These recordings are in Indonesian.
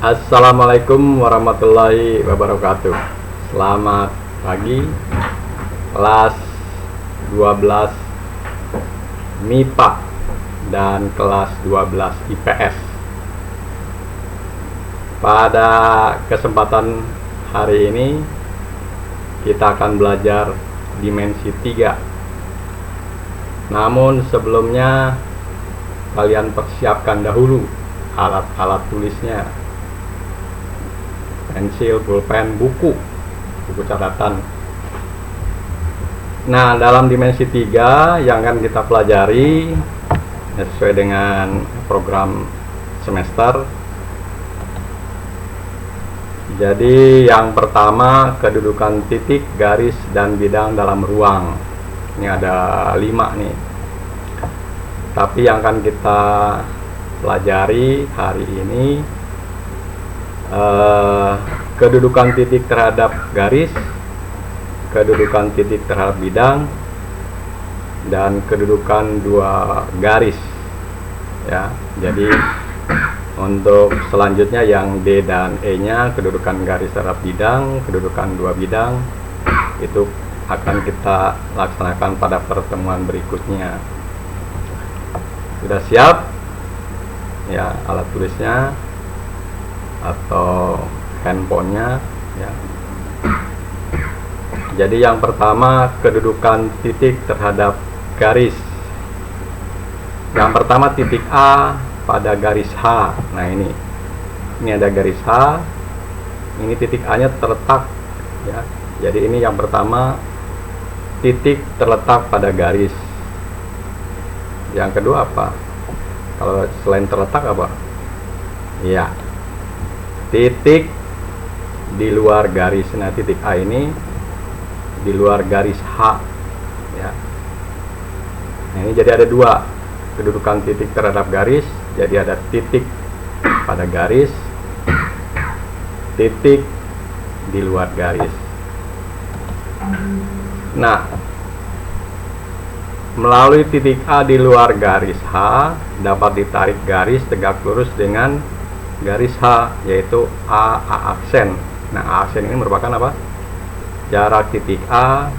Assalamualaikum warahmatullahi wabarakatuh. Selamat pagi, kelas 12 MIPA dan kelas 12 IPS. Pada kesempatan hari ini kita akan belajar dimensi 3. Namun sebelumnya kalian persiapkan dahulu alat-alat tulisnya, pensil, pulpen, buku catatan. Nah, dalam dimensi 3 yang akan kita pelajari sesuai dengan program semester. Jadi yang pertama, kedudukan titik, garis, dan bidang dalam ruang. Ini ada 5 nih. Tapi yang akan kita pelajari hari ini kedudukan titik terhadap garis, kedudukan titik terhadap bidang, dan kedudukan dua garis ya. Jadi untuk selanjutnya yang D dan E nya, kedudukan garis terhadap bidang, kedudukan dua bidang, itu akan kita laksanakan pada pertemuan berikutnya. Sudah siap ya alat tulisnya atau handphonenya ya. Jadi yang pertama, kedudukan titik terhadap garis. Yang pertama, titik A pada garis H. Nah, ini ada garis H, ini titik A nya terletak ya. Jadi ini yang pertama, titik terletak pada garis. Yang kedua apa? Kalau selain terletak apa? Ya, titik di luar garis. Nah, titik A ini di luar garis H ya. Nah, ini jadi ada dua kedudukan titik terhadap garis. Jadi ada titik pada garis, titik di luar garis. Nah, melalui titik A di luar garis H dapat ditarik garis tegak lurus dengan garis H, yaitu A aksen. Nah, A aksen ini merupakan apa? Jarak titik A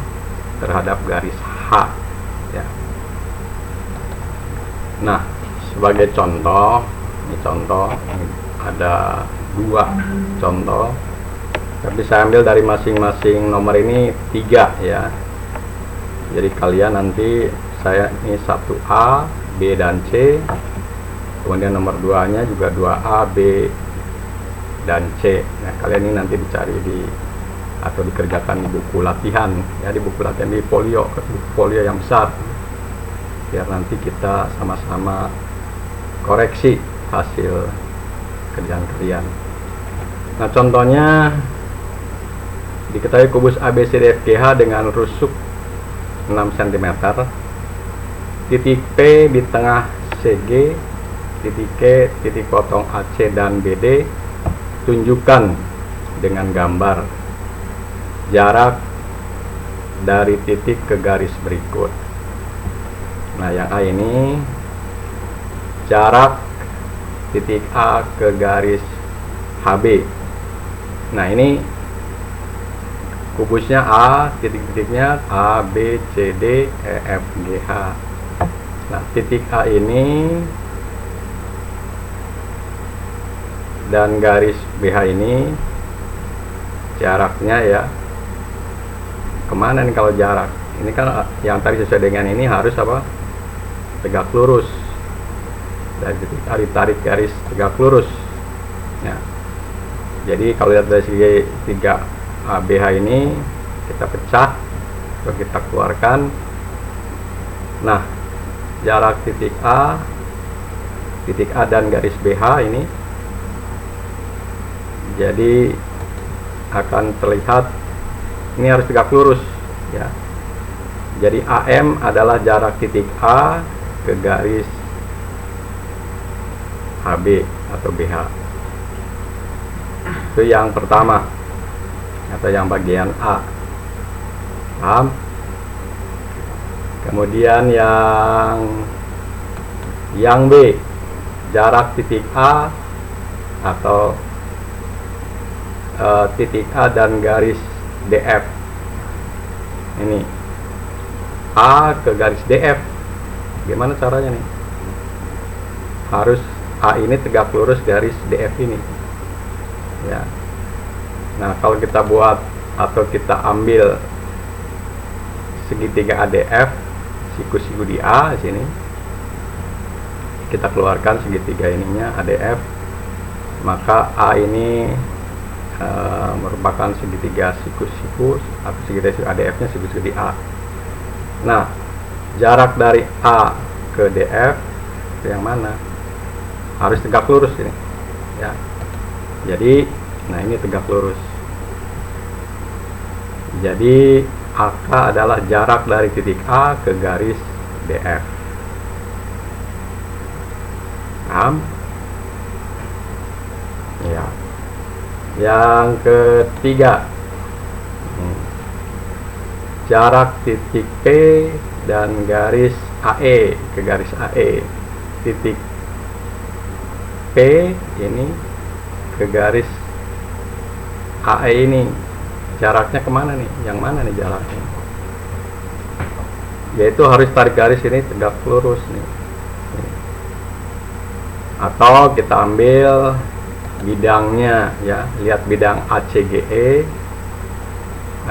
terhadap garis H ya. Nah, sebagai contoh, ini ada dua contoh, tapi saya ambil dari masing-masing nomor ini 3 ya. Jadi kalian nanti, saya ini 1A, B dan C, kemudian nomor 2 nya juga 2A, B dan C. Nah, kalian ini nanti dicari atau dikerjakan di buku latihan ya, di buku latihan di folio yang besar, biar nanti kita sama-sama koreksi hasil kerjaan kalian. Nah, contohnya diketahui kubus ABCDFGH dengan rusuk 6 cm, titik P di tengah CG, titik Q, titik potong AC dan BD. Tunjukkan dengan gambar jarak dari titik ke garis berikut. Nah, yang A ini jarak titik A ke garis HB. Nah, ini kubusnya A, titik-titiknya A, B, C, D, E, F, G, H. Nah, titik A ini dan garis BH ini jaraknya ya. Kemana nih kalau jarak? Ini kan yang tadi sesuai dengan ini harus apa? Tegak lurus. Dari titik A ditarik garis tegak lurus. Ya. Jadi kalau lihat dari segi 3 ABH ini kita pecah atau kita keluarkan. Nah, jarak titik A dan garis BH ini jadi akan terlihat ini harus tegak lurus ya. Jadi AM adalah jarak titik A ke garis HB atau BH. Itu yang pertama atau yang bagian A. Paham? Kemudian yang B, jarak titik A atau titik A dan garis DF. Ini A ke garis DF. Gimana caranya nih? Harus A ini tegak lurus garis DF ini. Ya. Nah, kalau kita buat atau kita ambil segitiga ADF, siku-siku di A di sini. Kita keluarkan segitiga ininya ADF, maka A ini merupakan segitiga siku-siku atau segitiga ADF-nya siku-siku di A. Nah, jarak dari A ke DF itu yang mana? Harus tegak lurus ini. Ya. Jadi, nah ini tegak lurus. Jadi AK adalah jarak dari titik A ke garis DF. Paham? Ya. Yang ketiga, jarak titik P dan garis AE ke garis AE. Titik P ini ke garis AE ini jaraknya kemana nih? Yang mana nih jaraknya? Yaitu harus tarik garis ini tegak lurus nih. Atau kita ambil bidangnya ya, lihat bidang ACGE,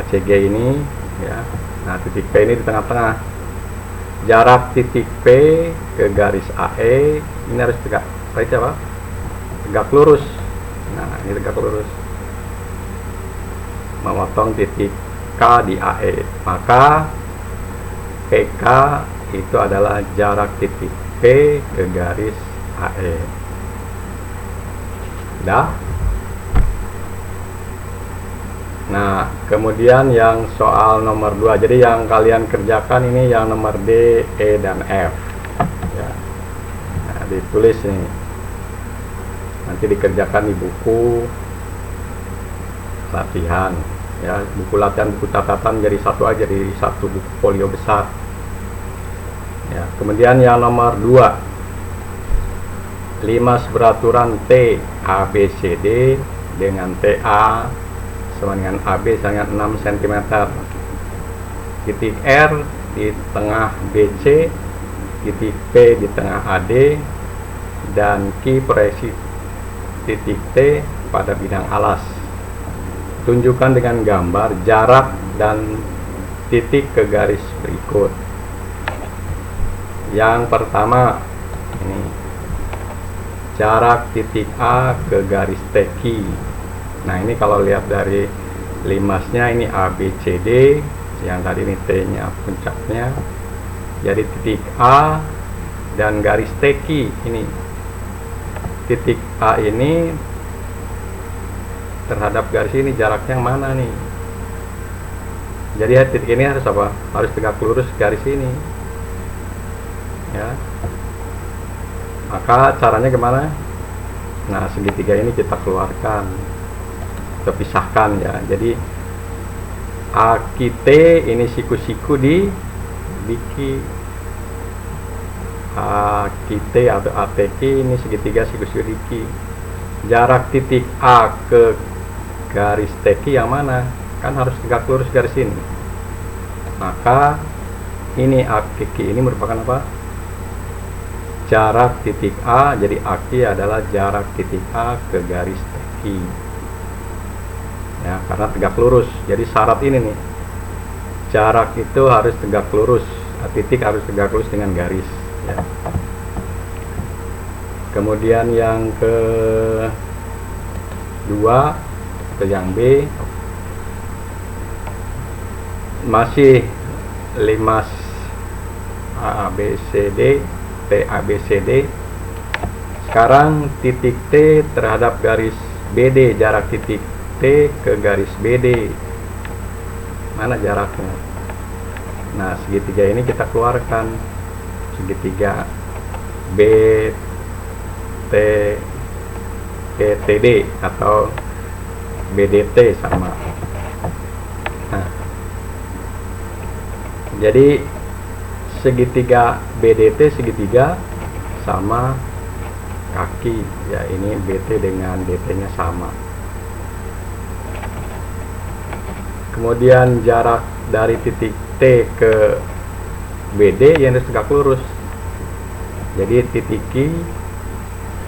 ACG ini ya. Nah, titik P ini di tengah-tengah. Jarak titik P ke garis AE ini harus tegak lurus. Nah, ini tegak lurus, memotong titik K di AE. Maka PK itu adalah jarak titik P ke garis AE. Dah. Nah, kemudian yang soal nomor 2. Jadi yang kalian kerjakan ini yang nomor D, E, dan F ya. Nah, ditulis nih. Nanti dikerjakan di buku latihan ya, buku latihan, buku catatan jadi satu aja, di satu buku folio besar ya. Kemudian yang nomor 2, limas beraturan T ABCD dengan TA sama dengan AB sama dengan 6 cm. Titik R di tengah BC, titik P di tengah AD, dan Q proyeksi titik T pada bidang alas. Tunjukkan dengan gambar jarak dan titik ke garis berikut. Yang pertama ini jarak titik A ke garis TQ. Nah, ini kalau lihat dari limasnya ini ABCD, yang tadi ini T-nya puncaknya. Jadi titik A dan garis TQ ini. Titik A ini terhadap garis ini jaraknya yang mana nih? Jadi titik ini harus apa? Harus tegak lurus garis ini. Ya. Maka caranya gimana? Nah, segitiga ini kita keluarkan, kita pisahkan ya. Jadi AQT ini siku-siku di Q. AQT atau ATQ ini segitiga siku-siku di Q. Jarak titik A ke garis TQ yang mana? Kan harus tegak lurus garis ini. Maka ini AQQ ini merupakan apa? Jarak titik A. Jadi AQ adalah jarak titik A ke garis TQ ya, karena tegak lurus. Jadi syarat ini nih, jarak itu harus tegak lurus, titik harus tegak lurus dengan garis ya. Kemudian yang kedua atau yang B, masih limas ABCD, TABCD. Sekarang titik T terhadap garis BD, jarak titik T ke garis BD mana jaraknya? Nah, segitiga ini kita keluarkan, segitiga BTD atau BDT sama. Nah, jadi segitiga BDT segitiga sama kaki ya, ini BT dengan DT nya sama. Kemudian jarak dari titik T ke BD yang harus tegak lurus. Jadi titik Q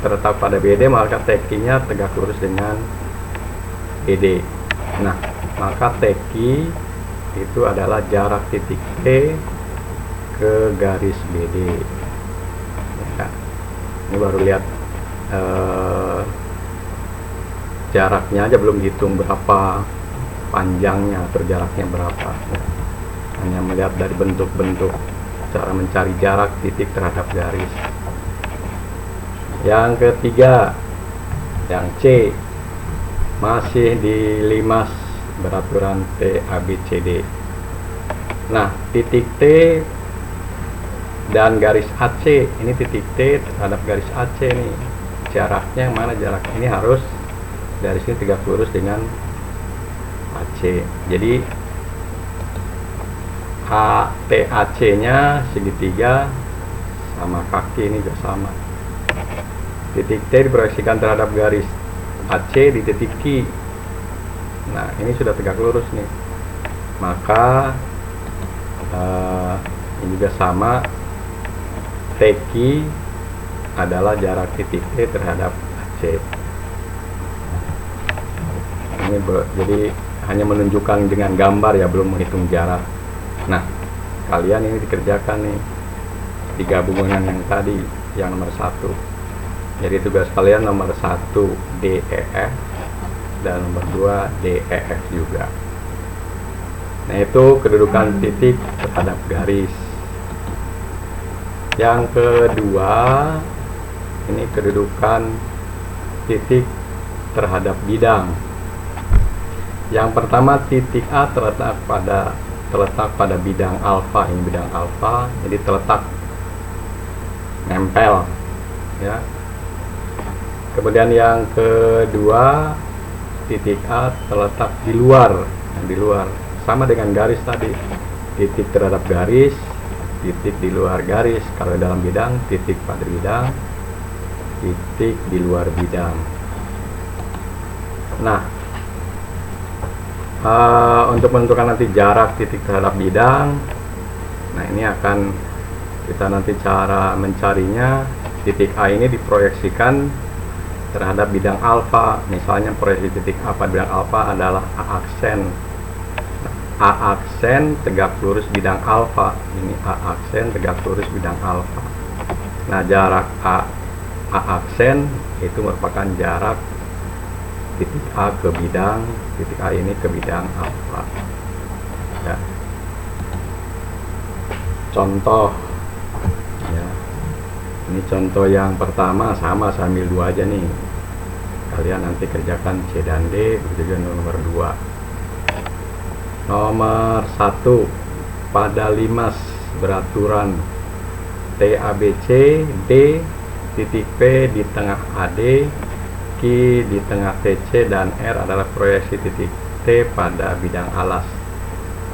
terletak pada BD, maka TQ-nya tegak lurus dengan BD. Nah, maka TQ itu adalah jarak titik T ke garis BD. Ya, ini baru lihat jaraknya aja, belum hitung berapa panjangnya atau jaraknya berapa. Hanya melihat dari bentuk-bentuk cara mencari jarak titik terhadap garis. Yang ketiga, yang C, masih di limas beraturan TABCD. Nah, titik T dan garis AC, ini titik T terhadap garis AC nih, jaraknya yang mana? Jarak ini harus dari sini tegak lurus dengan AC. Jadi TAC nya segitiga sama kaki ini juga sama. Titik T diproyeksikan terhadap garis AC di titik Q. Nah, ini sudah tegak lurus nih, maka ini juga sama. TQ adalah jarak titik T terhadap AC. Ini jadi hanya menunjukkan dengan gambar ya, belum menghitung jarak. Nah, kalian ini dikerjakan nih digabungan yang tadi, yang nomor 1. Jadi tugas kalian nomor 1 DEF dan nomor 2 DEF juga. Nah, itu kedudukan titik terhadap garis. Yang kedua, ini kedudukan titik terhadap bidang. Yang pertama, titik A terletak pada bidang alfa. Ini bidang alfa, jadi terletak nempel ya. Kemudian yang kedua, titik A terletak di luar, sama dengan garis tadi. Titik terhadap garis, titik di luar garis. Kalau dalam bidang, titik pada bidang, titik di luar bidang. Nah, untuk menentukan nanti jarak titik terhadap bidang, nah ini akan kita nanti cara mencarinya. Titik A ini diproyeksikan terhadap bidang alfa. Misalnya proyeksi titik A pada bidang alfa adalah A aksen. A aksen tegak lurus bidang alfa. Ini A aksen tegak lurus bidang alfa. Nah, jarak A aksen itu merupakan jarak titik A ke bidang, titik A ini ke bidang alfa ya. Contoh ya, ini contoh yang pertama, sama, saya ambil 2 aja nih, kalian nanti kerjakan C dan D. Begitu juga nomor 2. Nomor 1, pada limas beraturan TABC, D titik P di tengah AD, Q di tengah TC, dan R adalah proyeksi titik T pada bidang alas.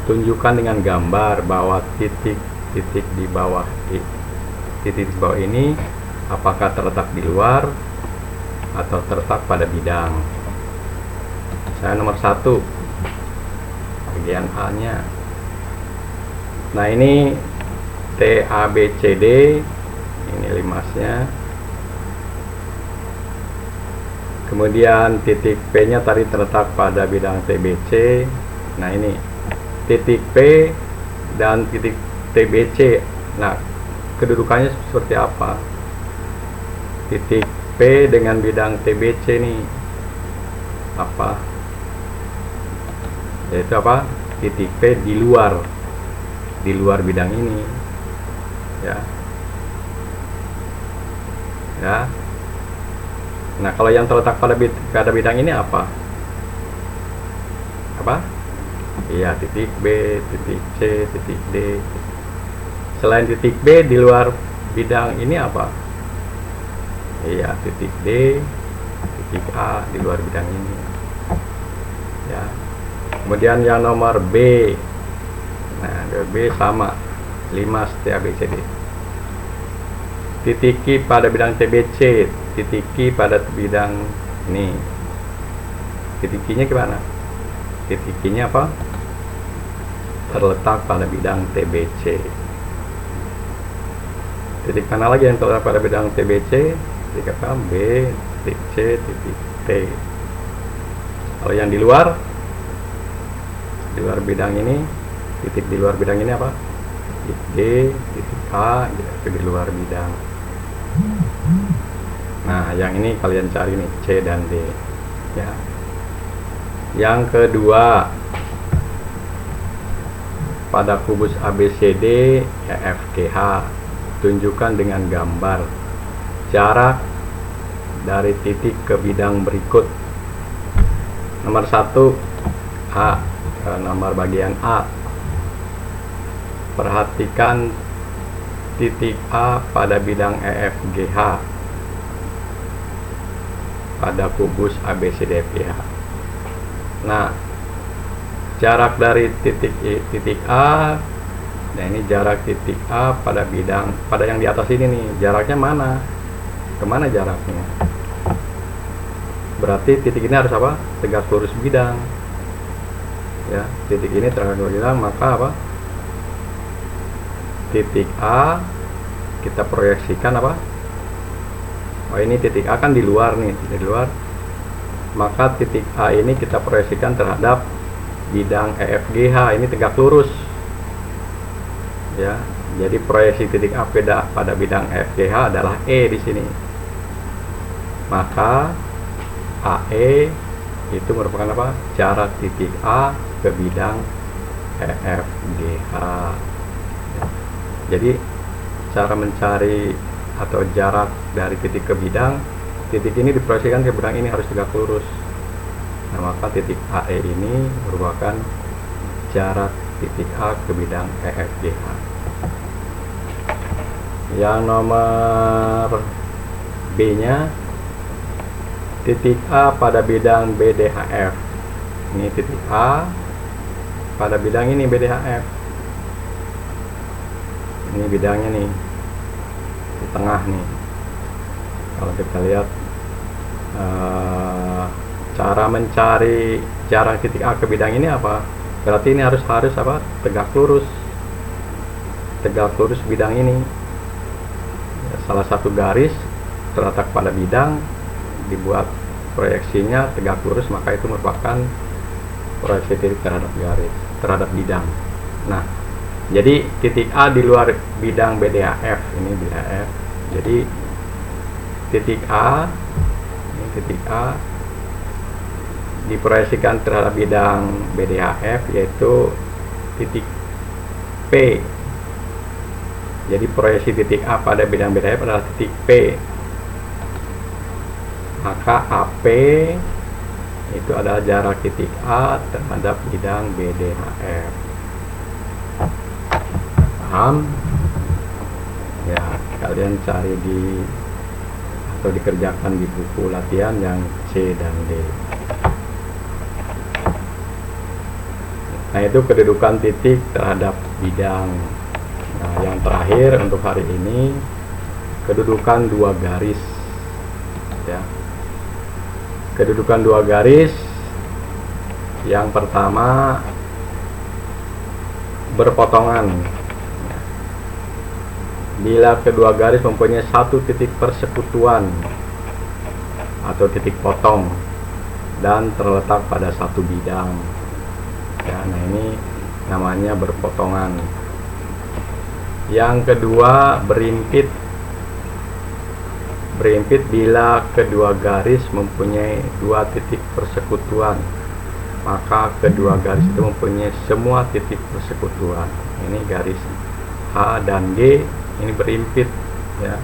Tunjukkan dengan gambar bahwa titik di bawah ini apakah terletak di luar atau terletak pada bidang. Saya nomor 1, bagian A nya. Nah, ini TABCD, ini limasnya. Kemudian titik P nya tadi terletak pada bidang TBC. Nah, ini titik P dan titik TBC. Nah, kedudukannya seperti apa? Titik P dengan bidang TBC nih apa? Yaitu apa? Titik P di luar bidang ini ya. Nah, kalau yang terletak pada bidang ini apa? Iya, titik B, titik C, titik D. Selain titik B di luar bidang ini apa? Iya, titik D, titik A di luar bidang ini ya. Kemudian yang nomor B. Nah, B sama limas TABCD. Titik Q pada bidang TBC, titik Q pada bidang ini. Titik Q nya gimana? Titik Q nya apa? terletak pada bidang TBC. Titik mana lagi yang terletak pada bidang TBC? Titik A, B, titik C, titik T. Kalau yang di luar bidang ini, titik di luar bidang ini apa? Titik D, titik A, itu di luar bidang. Nah, yang ini kalian cari nih, C dan D ya. Yang kedua, pada kubus ABCD EFGH tunjukkan dengan gambar jarak dari titik ke bidang berikut. Nomor 1 A, nomor bagian A. Perhatikan titik A pada bidang EFGH pada kubus ABCDFGH. Nah, jarak dari titik A, nah ini jarak titik A pada bidang, pada yang di atas ini nih, jaraknya mana? Kemana jaraknya? Berarti titik ini harus apa? Tegak lurus bidang. Ya, titik ini tegak lurus bidang, maka apa? Titik A kita proyeksikan apa? Oh, ini titik A kan di luar nih, di luar. Maka titik A ini kita proyeksikan terhadap bidang EFGH, ini tegak lurus. Ya, jadi proyeksi titik A pada bidang EFGH adalah E di sini. Maka AE itu merupakan apa? Jarak titik A ke bidang EFGH. Ya. Jadi cara mencari atau jarak dari titik ke bidang, titik ini diproyeksikan ke bidang ini harus tegak lurus. Nah, maka titik AE ini merupakan jarak titik A ke bidang EFGH. Yang nomor B-nya, titik A pada bidang BDHF. Ini titik A pada bidang ini BDHF. Ini bidangnya nih, di tengah nih. Kalau kita lihat cara mencari jarak titik A ke bidang ini apa? Berarti ini harus apa? Tegak lurus bidang ini. Salah satu garis terletak pada bidang, dibuat proyeksinya tegak lurus, maka itu merupakan proyeksi titik terhadap bidang. Nah, jadi titik A di luar bidang BDHF, ini BDHF. Jadi titik A, ini titik A diproyeksikan terhadap bidang BDHF, yaitu titik P. Jadi proyeksi titik A pada bidang BDHF adalah titik P. Maka AP itu adalah jarak titik A terhadap bidang BDHF. Paham? Ya, kalian cari atau dikerjakan di buku latihan yang C dan D. Nah, itu kedudukan titik terhadap bidang. Nah, yang terakhir untuk hari ini, kedudukan dua garis. Ya. Kedudukan dua garis. Yang pertama, berpotongan. Bila kedua garis mempunyai satu titik persekutuan atau titik potong dan terletak pada satu bidang. Ya, nah ini namanya berpotongan. Yang kedua, berimpit. Berimpit bila kedua garis mempunyai dua titik persekutuan, maka kedua garis itu mempunyai semua titik persekutuan. Ini garis H dan G, ini berimpit ya.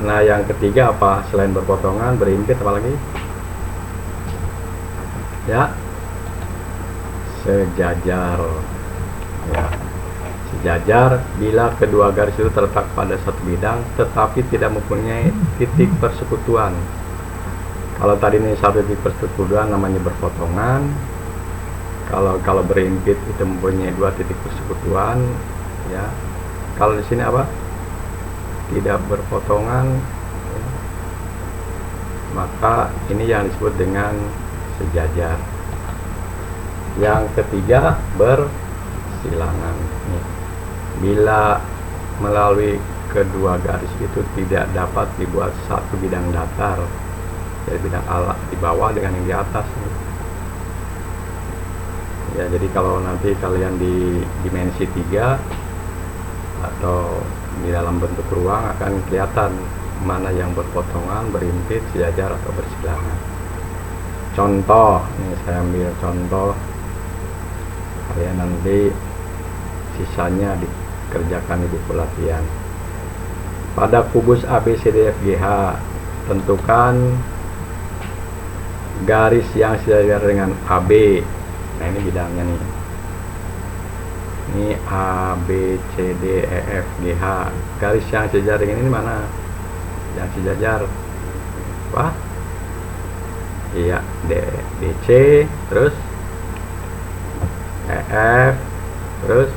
Nah, yang ketiga apa? Selain berpotongan, berimpit apa lagi? Ya, sejajar. Ya, sejajar bila kedua garis itu terletak pada satu bidang tetapi tidak mempunyai titik persekutuan. Kalau tadi ini satu titik persekutuan namanya berpotongan. Kalau berimpit itu mempunyai dua titik persekutuan, ya. Kalau di sini apa? Tidak berpotongan, ya. Maka ini yang disebut dengan sejajar. Yang ketiga, bersilangan. Nih. Bila melalui kedua garis itu tidak dapat dibuat satu bidang datar, jadi bidang alat di bawah dengan yang di atas nih. Ya, jadi kalau nanti kalian di dimensi 3 atau di dalam bentuk ruang akan kelihatan mana yang berpotongan, berimpit, sejajar atau bersilangan. Contoh, ini saya ambil contoh, kalian nanti sisanya dikerjakan di buku latihan. Pada kubus ABCDFGH, tentukan garis yang sejajar dengan AB. Nah, ini bidangnya nih. Ini A, B, C, D, E, F, G, H. Garis yang sejajar dengan ini mana? Yang sejajar. Apa? Iya, DC, terus EF, terus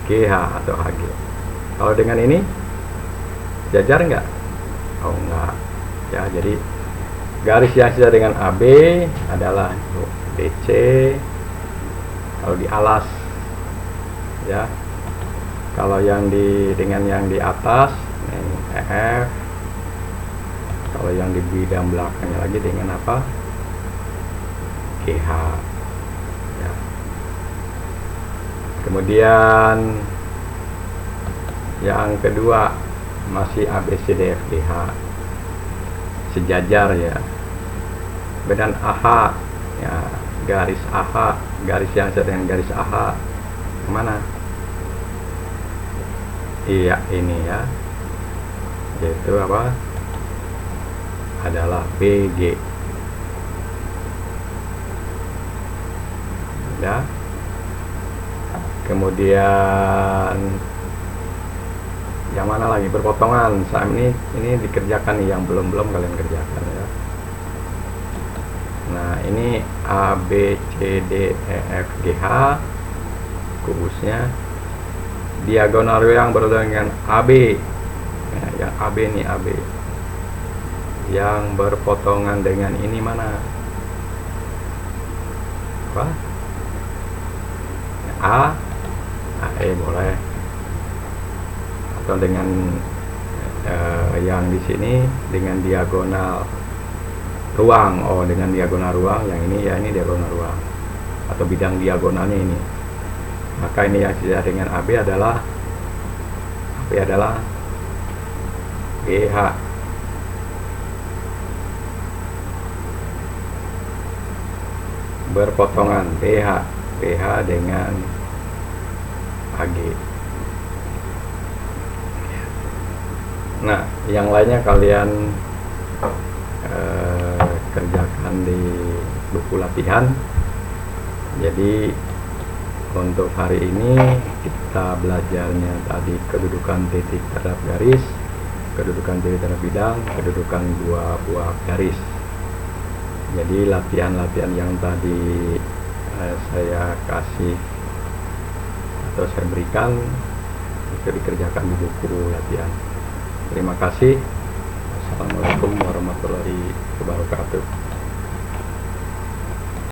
GH atau HG. Kalau dengan ini sejajar enggak? Oh, enggak. Ya, jadi garis yang sejajar dengan AB adalah DC. Kalau di alas, ya. Kalau yang dengan yang di atas, ini EF. Kalau yang di bidang belakangnya lagi dengan apa? GH. Ya. Kemudian yang kedua masih ABCDFGH, sejajar ya. Kemudian AH, ya, garis AH, garis yang sejajar dengan garis AH mana? Iya, ini ya, yaitu apa? Adalah BG. Ya. Kemudian yang mana lagi berpotongan? Saya ini dikerjakan nih, yang belum kalian kerjakan ya. Nah, ini A, B, C, D, E, F, G, H kubusnya. Diagonal yang berhubungan dengan AB. Ya, yang AB nih, AB. Yang berpotongan dengan ini mana? Apa? A, AE boleh. Atau dengan yang di sini dengan diagonal ruang. Oh, dengan diagonal ruang, yang ini ya, ini diagonal ruang atau bidang diagonalnya ini. Maka ini yang sejajar dengan AB adalah GH. Berpotongan BH dengan AG. Nah, yang lainnya kalian kerjakan di buku latihan. Jadi untuk hari ini kita belajarnya tadi kedudukan titik terhadap garis, kedudukan titik terhadap bidang, kedudukan dua buah garis. Jadi latihan-latihan yang tadi saya kasih atau saya berikan itu dikerjakan di buku latihan. Terima kasih. Assalamualaikum warahmatullahi wabarakatuh.